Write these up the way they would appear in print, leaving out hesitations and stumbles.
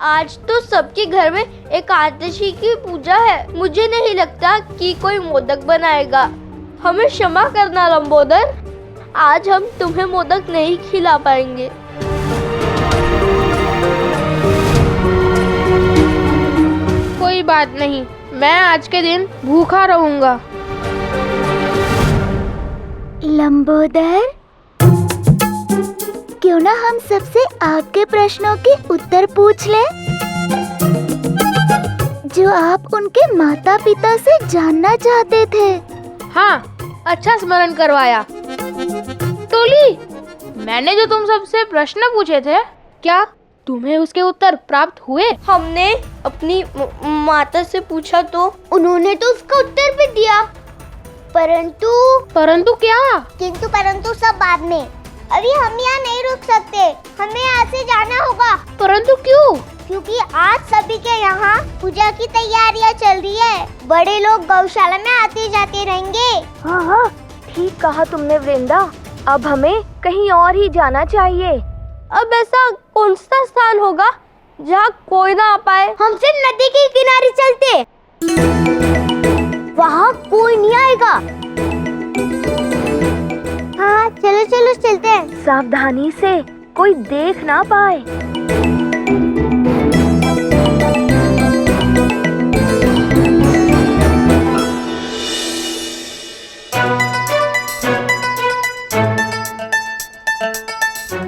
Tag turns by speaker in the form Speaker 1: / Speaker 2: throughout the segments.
Speaker 1: आज तो सबके घर में एकादशी की पूजा है। मुझे नहीं लगता कि कोई मोदक बनाएगा। हमें क्षमा करना लंबोदर, आज हम तुम्हें मोदक नहीं खिला पाएंगे।
Speaker 2: कोई बात नहीं, मैं आज के दिन भूखा रहूंगा।
Speaker 3: लंबोदर, क्यों ना हम सबसे आपके प्रश्नों के उत्तर पूछ लें, जो आप उनके माता पिता से जानना चाहते थे।
Speaker 2: हाँ, अच्छा स्मरण करवाया। टोली, मैंने जो तुम सबसे प्रश्न पूछे थे, क्या तुम्हें उसके उत्तर प्राप्त हुए?
Speaker 1: हमने अपनी माता से पूछा तो उन्होंने तो उसका उत्तर भी दिया,
Speaker 2: परंतु क्या?
Speaker 3: परंतु सब बाद में। अभी हम यहाँ नहीं रुक सकते, हमें यहाँ से जाना होगा।
Speaker 2: परंतु क्यों?
Speaker 3: क्योंकि आज सभी के यहाँ पूजा की तैयारियाँ चल रही है। बड़े लोग गौशाला में आते जाते रहेंगे।
Speaker 4: हाँ, ठीक कहा तुमने वृंदा। अब हमें कहीं और ही जाना चाहिए।
Speaker 1: अब ऐसा कौन सा स्थान होगा जहाँ कोई ना आ पाए?
Speaker 3: हमसे नदी के किनारे चलते, वहाँ कोई नहीं आएगा। हाँ, चलो चलो चलते हैं।
Speaker 4: सावधानी से, कोई देख ना पाए।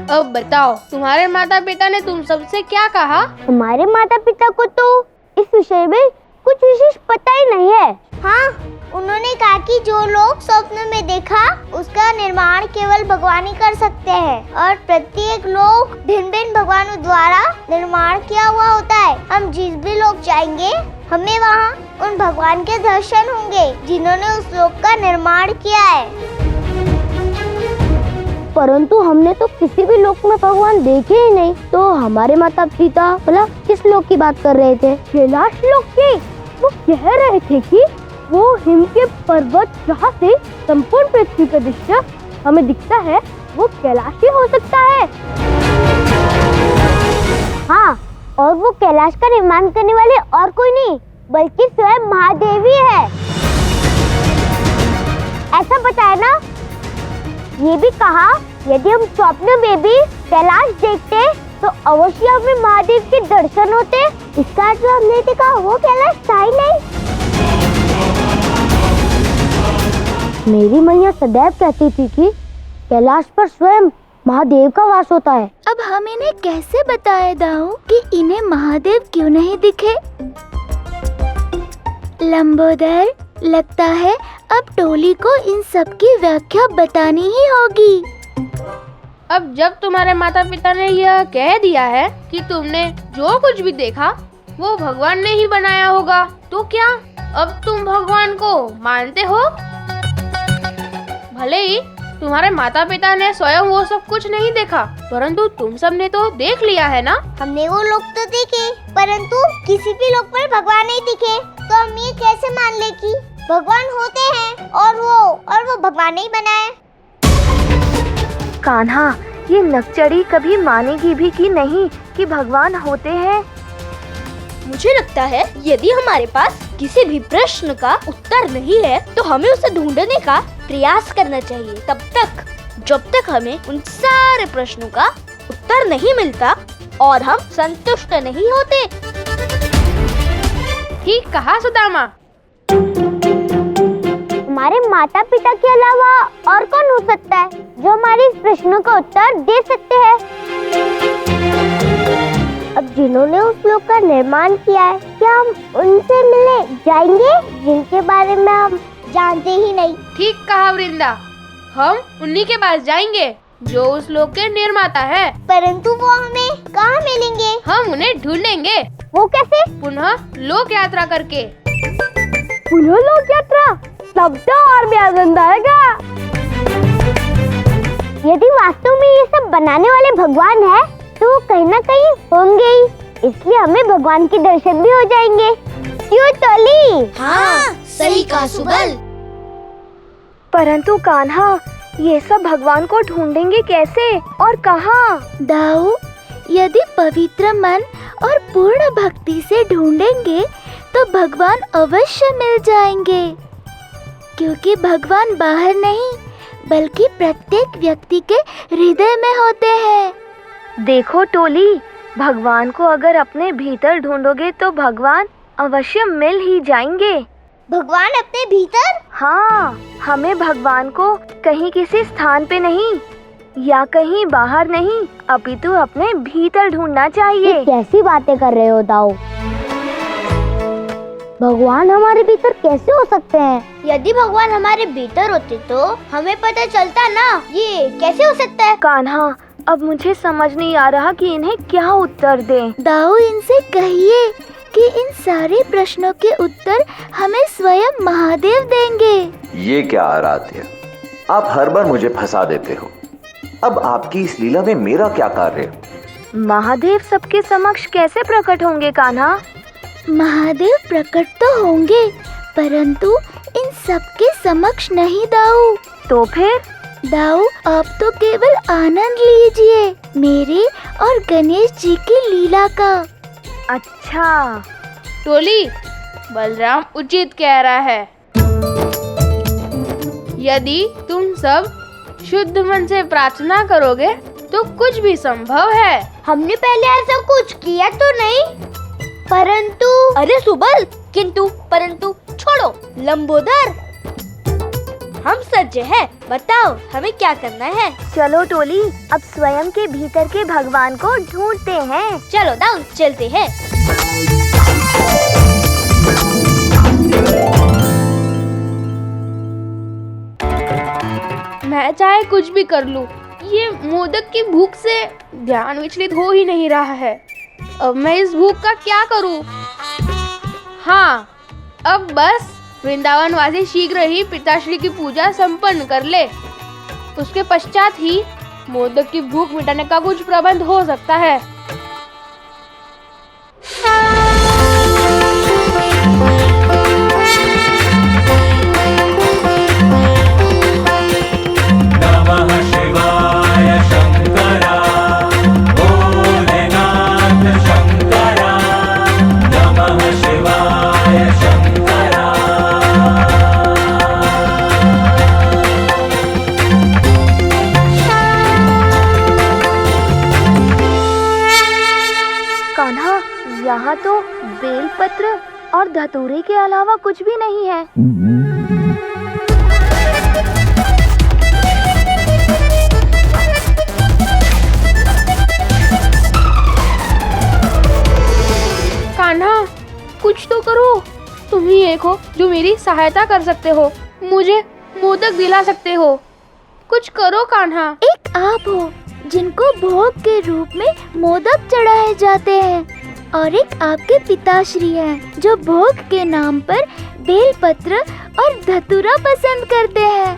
Speaker 2: अब बताओ, तुम्हारे माता पिता ने तुम सबसे क्या कहा?
Speaker 3: हमारे माता पिता को तो इस विषय में कुछ विशेष पता ही नहीं है। हाँ, उन्होंने कहा कि जो लोग स्वप्न में देखा उसका निर्माण केवल भगवान ही कर सकते हैं और प्रत्येक लोग भिन्न भिन्न भगवानों द्वारा निर्माण किया हुआ होता है। हम जिस भी लोग जाएंगे, हमें वहाँ उन भगवान के दर्शन होंगे जिन्होंने उस लोक का निर्माण किया है। परंतु हमने तो किसी भी लोक में भगवान देखे ही नहीं। तो हमारे माता पिता भला किस लोक की बात कर रहे थे?
Speaker 4: कैलाश लोक की। वो कह रहे थे कि वो हिम के पर्वत जहाँ से संपूर्ण पृथ्वी का दृश्य हमें दिखता है, वो कैलाश ही हो सकता है।
Speaker 3: हाँ, और वो कैलाश का निर्माण करने वाले और कोई नहीं बल्कि स्वयं महादेव ही है। ऐसा बताया ना। ये भी कहा यदि हम स्वप्न में भी कैलाश देखते तो अवश्य हमें महादेव के दर्शन होते। इसका जो हमने देखा वो कैलाश था ही नहीं। मेरी मैया सदैव कहती थी कि कैलाश पर स्वयं महादेव का वास होता है। अब हम इन्हें कैसे बताएं दाऊ कि इन्हें महादेव क्यों नहीं दिखे? लंबोदर, लगता है अब टोली को इन सब की व्याख्या बतानी ही होगी।
Speaker 2: अब जब तुम्हारे माता पिता ने यह कह दिया है कि तुमने जो कुछ भी देखा वो भगवान ने ही बनाया होगा, तो क्या अब तुम भगवान को मानते हो? भले ही तुम्हारे माता पिता ने स्वयं वो सब कुछ नहीं देखा, परंतु तुम सब ने तो देख लिया है ना।
Speaker 3: हमने वो लोग तो देखे, परंतु किसी भी लोग पर भगवान नहीं दिखे। तो हम ये कैसे मान ले कि भगवान होते हैं और वो भगवान नहीं बनाए?
Speaker 4: कान्हा, ये नकचड़ी कभी मानेगी भी कि नहीं कि भगवान होते हैं।
Speaker 1: मुझे लगता है यदि हमारे पास किसी भी प्रश्न का उत्तर नहीं है तो हमें उसे ढूंढने का प्रयास करना चाहिए, तब तक जब तक हमें उन सारे प्रश्नों का उत्तर नहीं मिलता और हम संतुष्ट नहीं होते।
Speaker 2: ठीक कहा सुदामा।
Speaker 3: हमारे माता पिता के अलावा और कौन हो सकता है जो हमारे इस प्रश्नों का उत्तर दे सकते हैं? अब जिन्होंने उस लोक का निर्माण किया है, क्या हम उनसे मिलने जाएंगे जिनके बारे में हम जानते ही नहीं?
Speaker 2: ठीक कहा वृंदा, हम उन्हीं के पास जाएंगे जो उस लोक के निर्माता है।
Speaker 3: परंतु वो हमें कहाँ मिलेंगे?
Speaker 2: हम उन्हें ढूंढेंगे।
Speaker 3: वो कैसे?
Speaker 2: पुनः लोक यात्रा करके।
Speaker 4: पुनः लोक यात्रा? तब तो और भी आनंद आएगा।
Speaker 3: यदि वास्तव में ये सब बनाने वाले भगवान है तो वो कहीं ना कहीं होंगे ही, इसलिए हमें भगवान के दर्शन भी हो जाएंगे। क्यों टोली?
Speaker 1: हाँ, सही कहा सुबल।
Speaker 4: परंतु कान्हा, ये सब भगवान को ढूंढेंगे कैसे और कहाँ?
Speaker 3: दाऊ,
Speaker 1: यदि पवित्र मन और पूर्ण भक्ति से ढूंढेंगे तो भगवान अवश्य मिल जाएंगे, क्योंकि भगवान बाहर नहीं बल्कि प्रत्येक व्यक्ति के हृदय में होते हैं।
Speaker 4: देखो टोली, भगवान को अगर अपने भीतर ढूंढोगे तो भगवान अवश्य मिल ही जाएंगे।
Speaker 3: भगवान अपने भीतर?
Speaker 4: हाँ, हमें भगवान को कहीं किसी स्थान पे नहीं या कहीं बाहर नहीं, अपितु अपने भीतर ढूंढना चाहिए।
Speaker 3: ये कैसी बातें कर रहे हो दाऊ? भगवान हमारे भीतर कैसे हो सकते हैं?
Speaker 1: यदि भगवान हमारे भीतर होते तो हमें पता चलता ना, ये कैसे हो सकता है?
Speaker 4: कान्हा, अब मुझे समझ नहीं आ रहा कि इन्हें क्या उत्तर दें।
Speaker 1: दाऊ, इनसे कहिए कि इन सारे प्रश्नों के उत्तर हमें स्वयं महादेव देंगे।
Speaker 5: ये क्या आराध्य, आप हर बार मुझे फंसा देते हो। अब आपकी इस लीला में मेरा क्या कार्य?
Speaker 4: महादेव सबके समक्ष कैसे प्रकट होंगे कान्हा?
Speaker 1: महादेव प्रकट तो होंगे, परंतु इन सबके समक्ष नहीं दाऊ।
Speaker 4: तो फिर?
Speaker 1: दाऊ, आप तो केवल आनंद लीजिए मेरे और गणेश जी की लीला का।
Speaker 4: अच्छा।
Speaker 2: टोली, बलराम उचित कह रहा है। यदि तुम सब शुद्ध मन से प्रार्थना करोगे तो कुछ भी संभव है।
Speaker 1: हमने पहले ऐसा कुछ किया तो नहीं, परंतु अरे सुबल, परंतु छोड़ो लंबोदर, हम सज्ज हैं, बताओ हमें क्या करना है।
Speaker 4: चलो टोली, अब स्वयं के भीतर के भगवान को ढूंढते हैं।
Speaker 1: चलो दाऊ, चलते हैं।
Speaker 2: मैं चाहे कुछ भी कर लूं, ये मोदक की भूख से ध्यान विचलित हो ही नहीं रहा है। अब मैं इस भूख का क्या करूं? हाँ, अब बस वृंदावन वासी शीघ्र ही पिताश्री की पूजा संपन्न कर ले, उसके पश्चात ही मोदक की भूख मिटाने का कुछ प्रबंध हो सकता है।
Speaker 6: नमः शिवाय शंकरा, भोलेनाथ शंकरा, नमः शिवाय शंकरा।
Speaker 4: कान्हा, यहाँ तो बेलपत्र और धतूरे के अलावा कुछ भी नहीं है।
Speaker 2: कान्हा, कुछ तो करो। तुम ही एक हो जो मेरी सहायता कर सकते हो, मुझे मोदक दिला सकते हो। कुछ करो कान्हा।
Speaker 1: एक आप हो जिनको भोग के रूप में मोदक चढ़ाए जाते हैं, और एक आपके पिताश्री हैं जो भोग के नाम पर बेलपत्र और धतूरा पसंद करते हैं।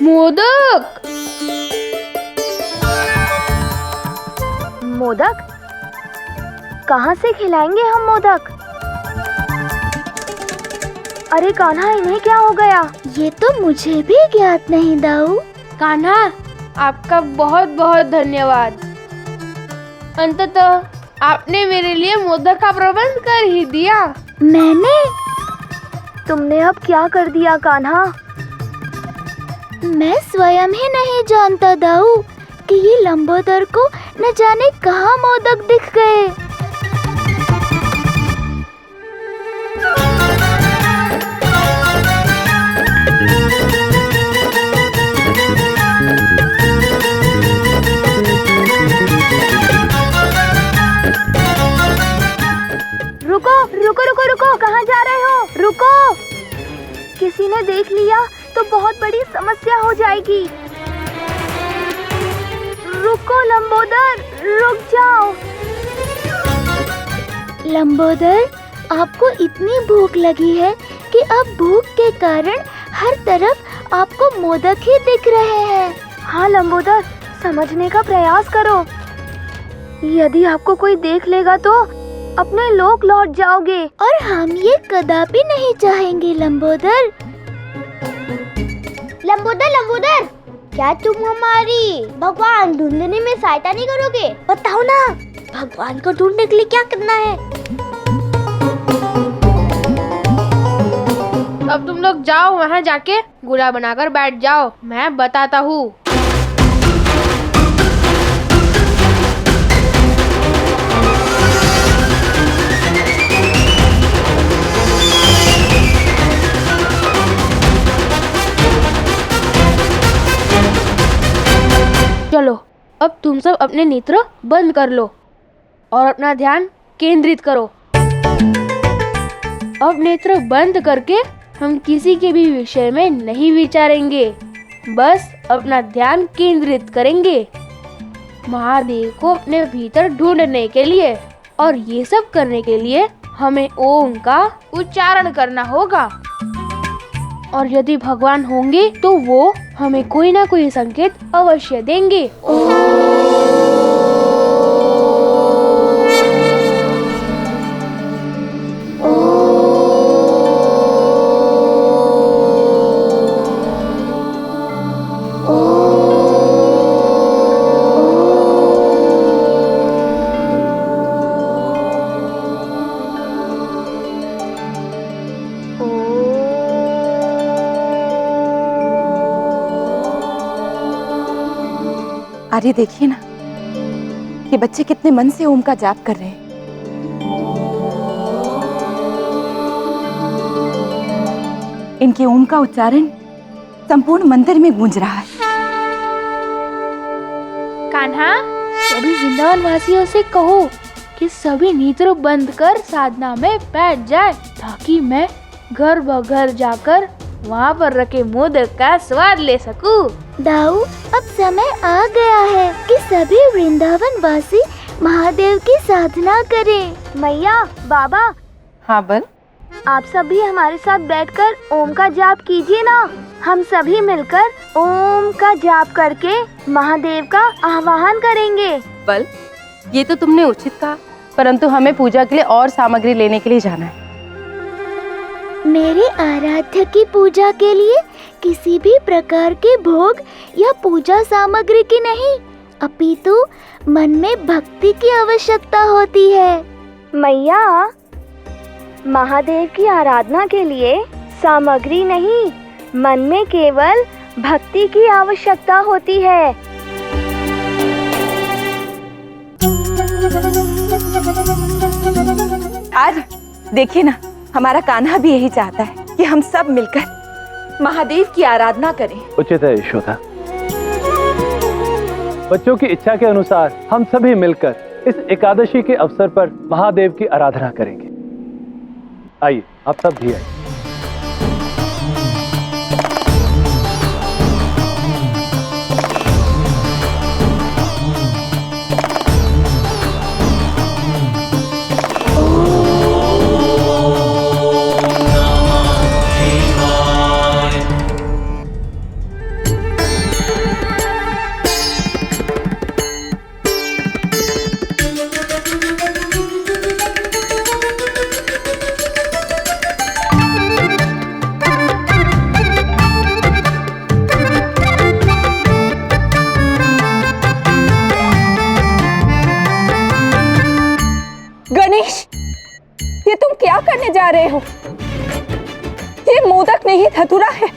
Speaker 2: मोदक?
Speaker 4: मोदक? कहाँ से खिलाएंगे हम मोदक? अरे कान्हा, इन्हें क्या हो गया?
Speaker 1: ये तो मुझे भी ज्ञात नहीं दाऊ।
Speaker 2: कान्हा, आपका बहुत बहुत धन्यवाद। अंततः आपने मेरे लिए मोदक का प्रबंध कर ही दिया।
Speaker 1: मैंने?
Speaker 4: तुमने अब क्या कर दिया कान्हा?
Speaker 1: मैं स्वयं ही नहीं जानता दाऊ कि ये लंबोदर को न जाने कहाँ मोदक दिख गए।
Speaker 4: रुको, कहाँ जा रहे हो? रुको, किसी ने देख लिया तो बहुत बड़ी समस्या हो जाएगी। रुको लंबोदर, रुक जाओ।
Speaker 1: लंबोदर, आपको इतनी भूख लगी है कि अब भूख के कारण हर तरफ आपको मोदक ही दिख रहे हैं।
Speaker 4: हाँ लंबोदर, समझने का प्रयास करो। यदि आपको कोई देख लेगा तो अपने लोक लौट जाओगे।
Speaker 3: और हम ये कदापि नहीं चाहेंगे लंबोदर। लंबोदर, क्या तुम हमारी भगवान ढूंढने में सहायता नहीं करोगे?
Speaker 1: बताओ ना, भगवान को ढूंढने के लिए क्या करना है?
Speaker 2: अब तुम लोग जाओ, वहाँ जाके गुड़ा बनाकर बैठ जाओ, मैं बताता हूँ। चलो, अब तुम सब अपने नेत्र बंद कर लो और अपना ध्यान केंद्रित करो। अब नेत्र बंद करके हम किसी के भी विषय में नहीं विचारेंगे, बस अपना ध्यान केंद्रित करेंगे महादेव को अपने भीतर ढूंढने के लिए। और ये सब करने के लिए हमें ओम का उच्चारण करना होगा। और यदि भगवान होंगे तो वो हमें कोई ना कोई संकेत अवश्य देंगे।
Speaker 7: आर्य देखिए ना, ये बच्चे कितने मन से ओम का जाप कर रहे हैं। इनके ओम का उच्चारण संपूर्ण मंदिर में गूंज रहा है।
Speaker 2: कान्हा, सभी वृंदावन वासियों से कहो कि सभी नेत्र बंद कर साधना में बैठ जाए, ताकि मैं घर ब घर जाकर वहाँ पर रखे मोदक का स्वाद ले सकूं।
Speaker 3: दाऊ, अब समय आ गया है कि सभी वृंदावन वासी महादेव की साधना करें।
Speaker 4: मैया, बाबा,
Speaker 7: हाँ बल,
Speaker 4: आप सभी हमारे साथ बैठकर ओम का जाप कीजिए ना। हम सभी मिलकर ओम का जाप करके महादेव का आह्वान करेंगे।
Speaker 7: बल, ये तो तुमने उचित कहा, परंतु हमें पूजा के लिए और सामग्री लेने के लिए जाना है।
Speaker 3: मेरे आराध्य की पूजा के लिए किसी भी प्रकार के भोग या पूजा सामग्री की नहीं, अपितु मन में भक्ति की आवश्यकता होती है।
Speaker 4: मैया, महादेव की आराधना के लिए सामग्री नहीं, मन में केवल भक्ति की आवश्यकता होती है।
Speaker 7: आज देखिए ना, हमारा कान्हा भी यही चाहता है कि हम सब मिलकर महादेव की आराधना करें।
Speaker 8: उचित है यशोदा। बच्चों की इच्छा के अनुसार हम सभी मिलकर इस एकादशी के अवसर पर महादेव की आराधना करेंगे। आइए, आप सब भी आइए।
Speaker 7: गणेश, ये तुम क्या करने जा रहे हो? ये मोदक नहीं, धतूरा है।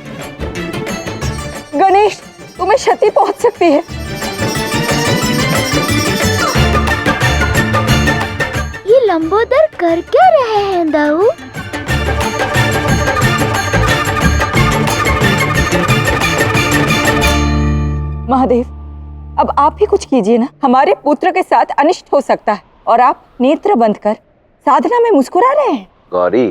Speaker 7: गणेश, तुम्हें क्षति पहुंच सकती है।
Speaker 3: ये लंबोदर कर क्या रहे हैं दाऊ?
Speaker 7: महादेव, अब आप ही कुछ कीजिए ना, हमारे पुत्र के साथ अनिष्ट हो सकता है और आप नेत्र बंद कर साधना में मुस्कुरा रहे हैं।
Speaker 5: गौरी,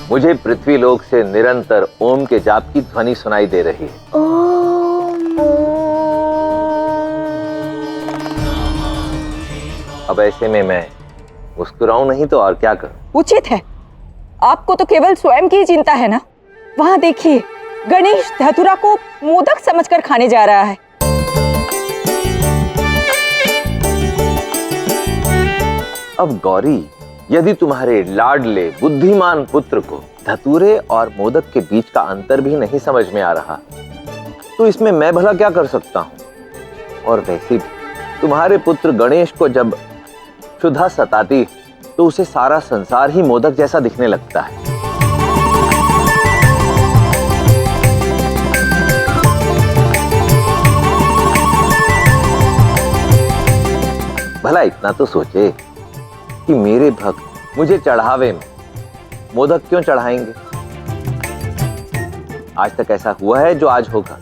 Speaker 5: मुझे पृथ्वी लोक से निरंतर ओम के जाप की ध्वनि सुनाई दे रही है।
Speaker 3: ओम।
Speaker 5: अब ऐसे में मैं मुस्कुराऊं नहीं तो और क्या करूं?
Speaker 7: उचित है, आपको तो केवल स्वयं की ही चिंता है ना। वहाँ देखिए, गणेश धतूरा को मोदक समझकर खाने जा रहा है।
Speaker 5: अब गौरी, यदि तुम्हारे लाडले बुद्धिमान पुत्र को धतूरे और मोदक के बीच का अंतर भी नहीं समझ में आ रहा, तो इसमें मैं भला क्या कर सकता हूं। और वैसे भी तुम्हारे पुत्र गणेश को जब क्षुधा सताती तो उसे सारा संसार ही मोदक जैसा दिखने लगता है। भला इतना तो सोचे कि मेरे भक्त मुझे चढ़ावे में मोदक क्यों चढ़ाएंगे। आज तक ऐसा हुआ है जो आज होगा।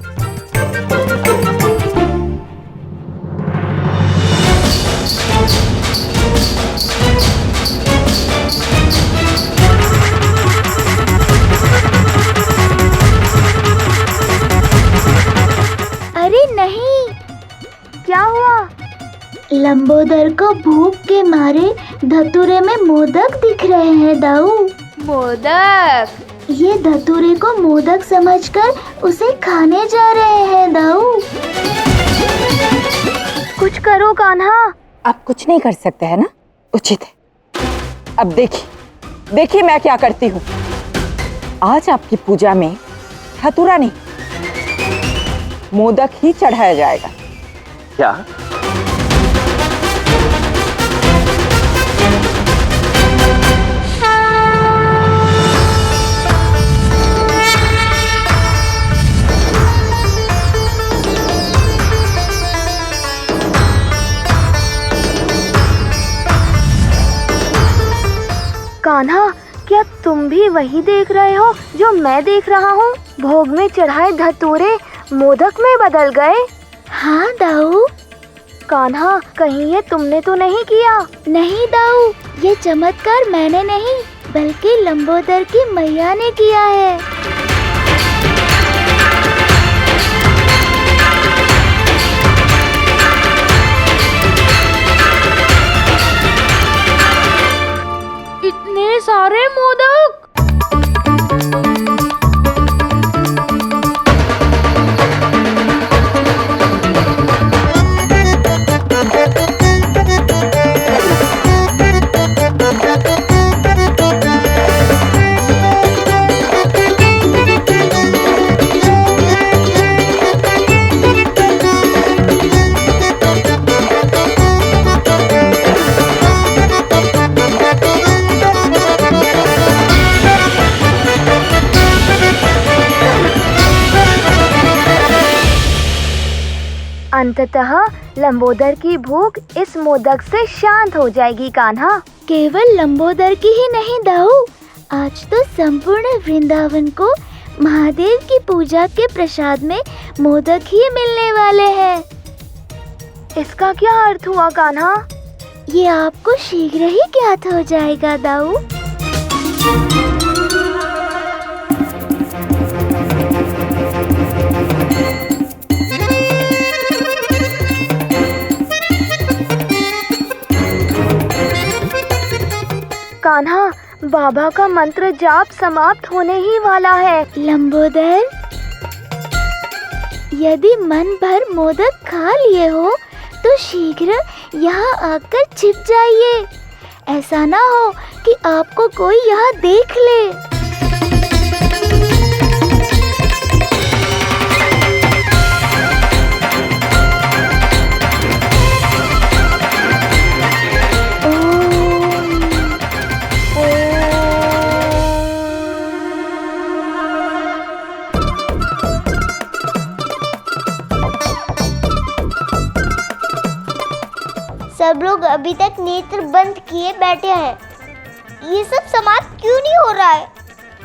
Speaker 3: अरे नहीं, क्या हुआ? लंबोदर को भूख के मारे धतूरे में मोदक दिख रहे हैं दाऊ।
Speaker 2: मोदक?
Speaker 3: ये धतूरे को मोदक समझकर उसे खाने जा रहे हैं दाऊ।
Speaker 4: कुछ करो कान्हा।
Speaker 7: आप कुछ नहीं कर सकते है ना, उचित है। अब देखिए मैं क्या करती हूँ। आज आपकी पूजा में धतूरा नहीं, मोदक ही चढ़ाया जाएगा।
Speaker 5: क्या?
Speaker 4: कान्हा, क्या तुम भी वही देख रहे हो जो मैं देख रहा हूँ? भोग में चढ़ाए धतूरे मोदक में बदल गए।
Speaker 3: हाँ दाऊ।
Speaker 4: कान्हा, कहीं ये तुमने तो नहीं किया?
Speaker 3: नहीं दाऊ, ये चमत्कार मैंने नहीं बल्कि लंबोदर की मैया ने किया है।
Speaker 2: इतने सारे मोदक?
Speaker 4: अंततः लंबोदर की भूख इस मोदक से शांत हो जाएगी कान्हा।
Speaker 3: केवल लंबोदर की ही नहीं दाऊ, आज तो संपूर्ण वृंदावन को महादेव की पूजा के प्रसाद में मोदक ही मिलने वाले हैं।
Speaker 4: इसका क्या अर्थ हुआ कान्हा?
Speaker 3: ये आपको शीघ्र ही ज्ञात हो जाएगा दाऊ।
Speaker 4: कान्हा, बाबा का मंत्र जाप समाप्त होने ही वाला है।
Speaker 3: लंबोदर, यदि मन भर मोदक खा लिए हो तो शीघ्र यहाँ आकर छिप जाइए। ऐसा ना हो कि आपको कोई यहाँ देख ले। सब लोग अभी तक नेत्र बंद किए बैठे हैं। ये सब समाप्त क्यों नहीं हो रहा है?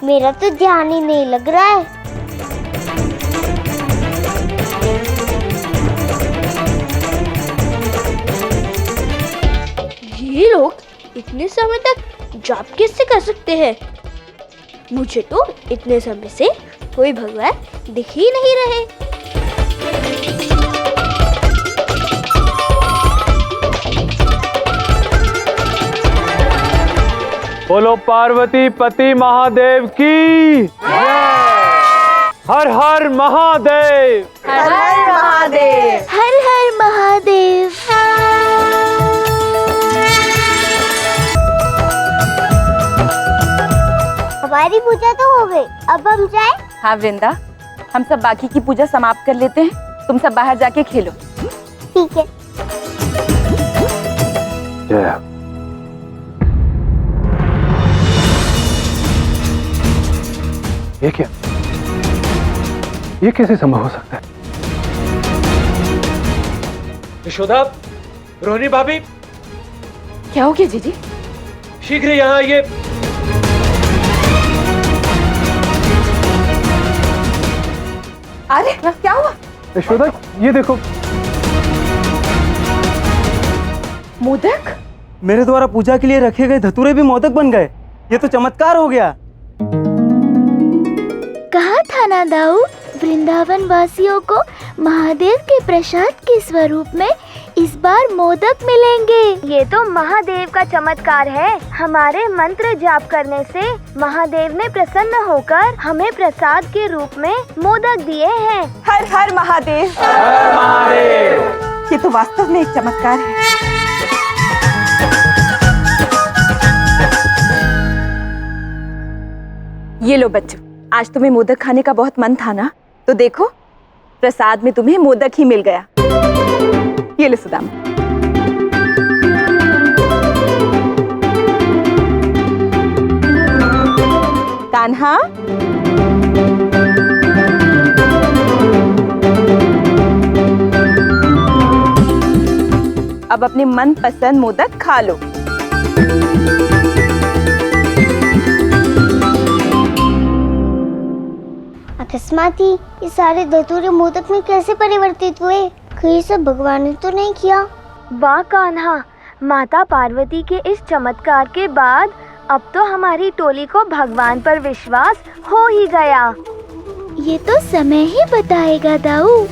Speaker 3: मेरा तो ध्यान ही नहीं लग रहा है।
Speaker 1: ये लोग इतने समय तक जाप कैसे कर सकते हैं? मुझे तो इतने समय से कोई भगवान दिख ही नहीं रहे।
Speaker 8: बोलो पार्वती पति महादेव की जय। हर हर महादेव।
Speaker 7: हर हर महादेव।
Speaker 3: हर हर महादेव। हमारी पूजा तो हो गई, अब हम जाए?
Speaker 7: हाँ वृंदा, हम सब बाकी की पूजा समाप्त कर लेते हैं। तुम सब बाहर जाके खेलो।
Speaker 3: ठीक है।
Speaker 8: जया, ये क्या? ये कैसे संभव हो सकता है?
Speaker 9: यशोदा, रोहिणी भाभी,
Speaker 7: क्या हो गया जीजी?
Speaker 9: शीघ्र यहाँ आइए।
Speaker 7: अरे क्या हुआ?
Speaker 8: यशोदा, ये देखो।
Speaker 7: मोदक?
Speaker 10: मेरे द्वारा पूजा के लिए रखे गए धतूरे भी मोदक बन गए। ये तो चमत्कार हो गया।
Speaker 3: कहा था ना दाऊ, वृंदावन वासियों को महादेव के प्रसाद के स्वरूप में इस बार मोदक मिलेंगे। ये तो महादेव का चमत्कार है। हमारे मंत्र जाप करने से महादेव ने प्रसन्न होकर हमें प्रसाद के रूप में मोदक दिए हैं।
Speaker 7: हर हर महादेव। ये तो वास्तव में एक चमत्कार है। ये लो बच्चों, आज तुम्हें मोदक खाने का बहुत मन था ना, तो देखो प्रसाद में तुम्हें मोदक ही मिल गया। ये लो सुदामा। कान्हा, अब अपने मनपसंद मोदक खा लो।
Speaker 3: अकस्मात ही ये सारे धतूरे मोदक में कैसे परिवर्तित हुए? कहीं सब भगवान ने तो नहीं किया?
Speaker 1: वाह कान्हा, माता पार्वती के इस चमत्कार के बाद अब तो हमारी टोली को भगवान पर विश्वास हो ही गया।
Speaker 3: ये तो समय ही बताएगा दाऊ।